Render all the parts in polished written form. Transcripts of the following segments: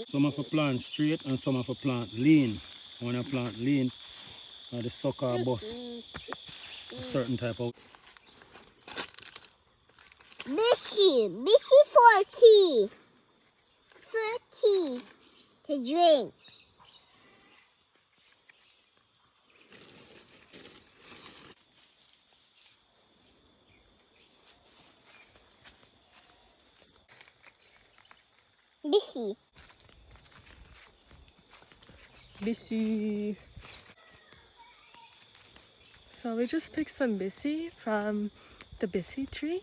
Some of a plant straight and some of a plant lean. When a plant lean, the sucker bus a certain type of. Bishy for tea. For tea to drink. Bissy. So we just picked some Bissy from the Bissy tree.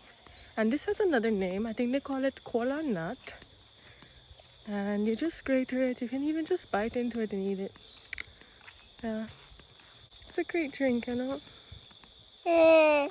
And this has another name. I think they call it kola nut. And you just grate it. You can even just bite into it and eat it. Yeah. It's a great drink, you know? Yeah.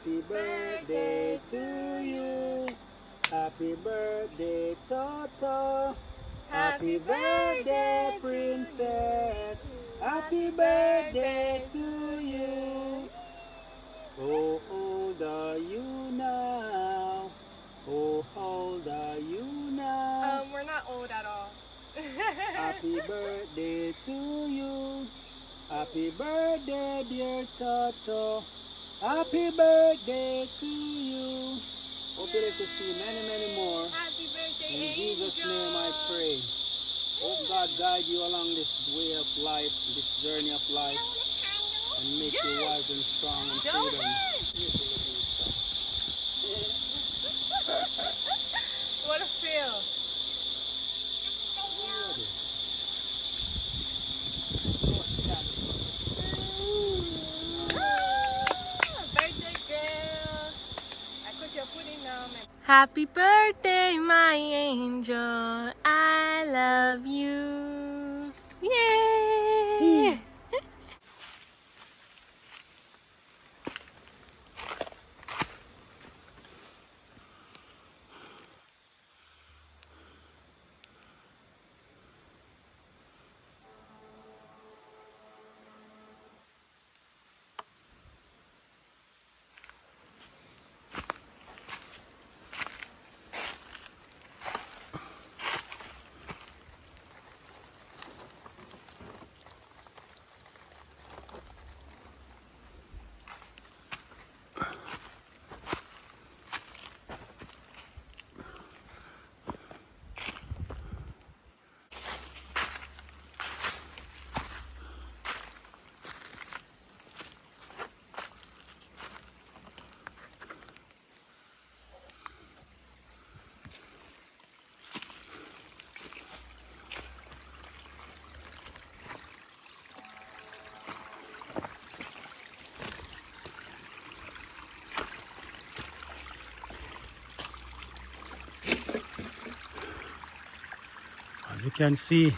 Happy birthday to you. Happy birthday, Toto. Happy birthday, princess. Happy birthday to you. How old are you now? How old are you now? We're not old at all. Happy birthday to you. Happy birthday, dear Toto. Happy birthday to you. Hope you get to see many, many more. Happy birthday, In Jesus' Angel. name I pray. Hope God guide you along this way of life, this journey of life, and make you wise and strong and Go freedom. ahead. What a feel. Birthday girl. I put your pudding now, man. Happy birthday, my angel. I love you. Yay! As you can see,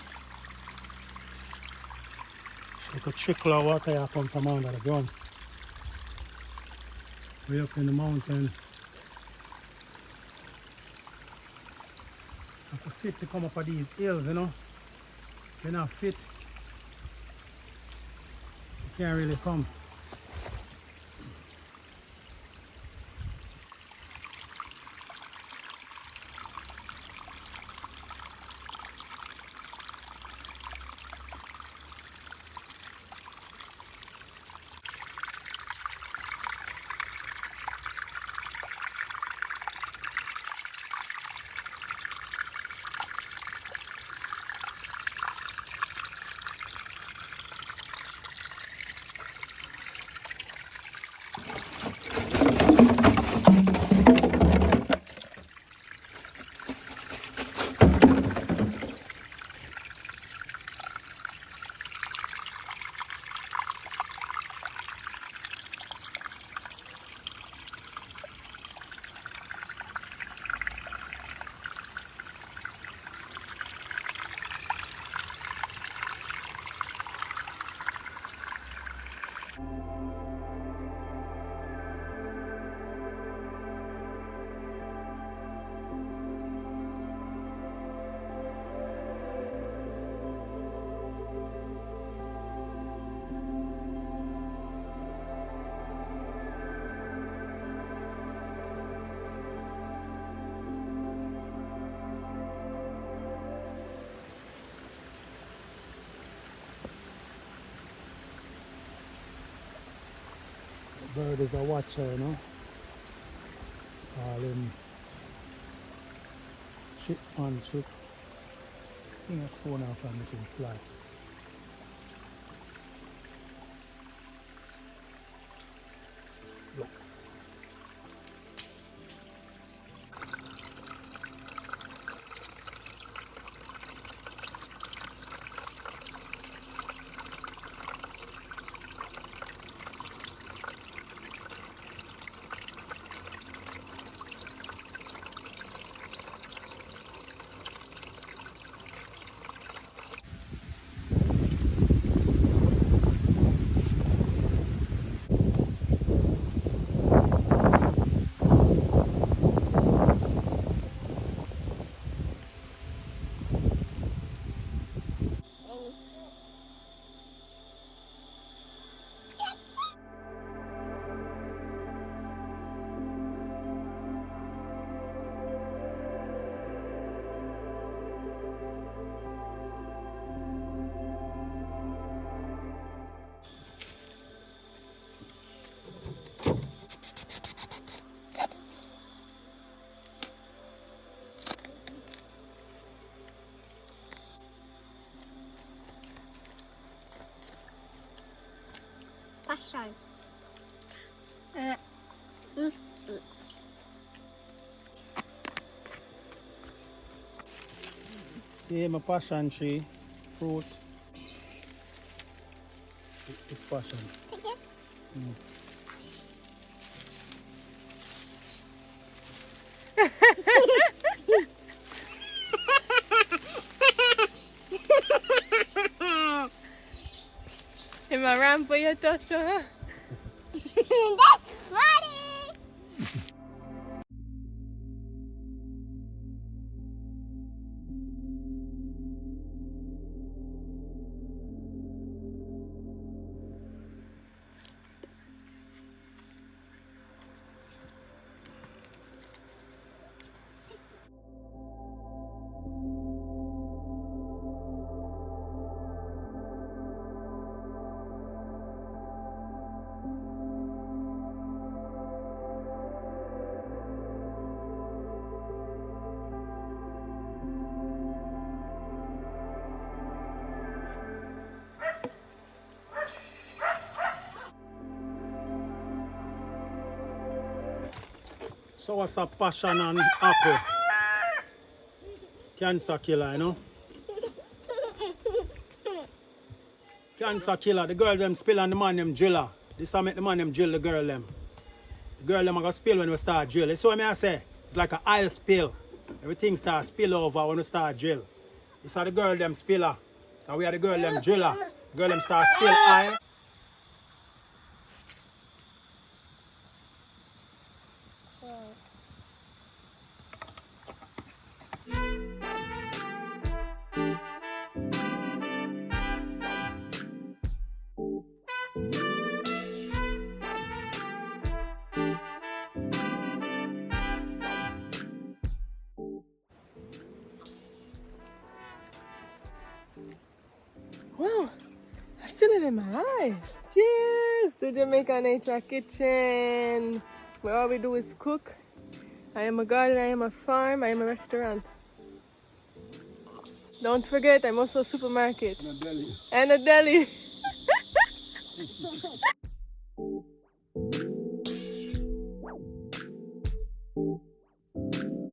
like a trickle of water here come from under the ground. Way up in the mountain. Have to fit to come up of these hills, you know. If you're not fit, you can't really come. Bird is a watcher, you know. Call him chip on chip. I think that's phone off and making fly. Look. passion. Yeah, my passion tree, fruit. It's passion. I guess. Am I ram for your Toto, huh? That's funny. So what's a passion and apple? Cancer killer, you know? Cancer killer. The girl them spill and the man them driller. This make the man them drill the girl them. The girl them are gonna spill when we start drill. You see what I say? It's like an oil spill. Everything starts spill over when we start drill. This are the girl them spiller. And we are the girl them driller. The girl them start spill oil. Cheers. Wow, I feel it in my eyes. Cheers to Jamaica Nature Kitchen, where all we do is cook. I am a garden, I am a farm, I am a restaurant. Don't forget, I'm also a supermarket In a belly. and a deli.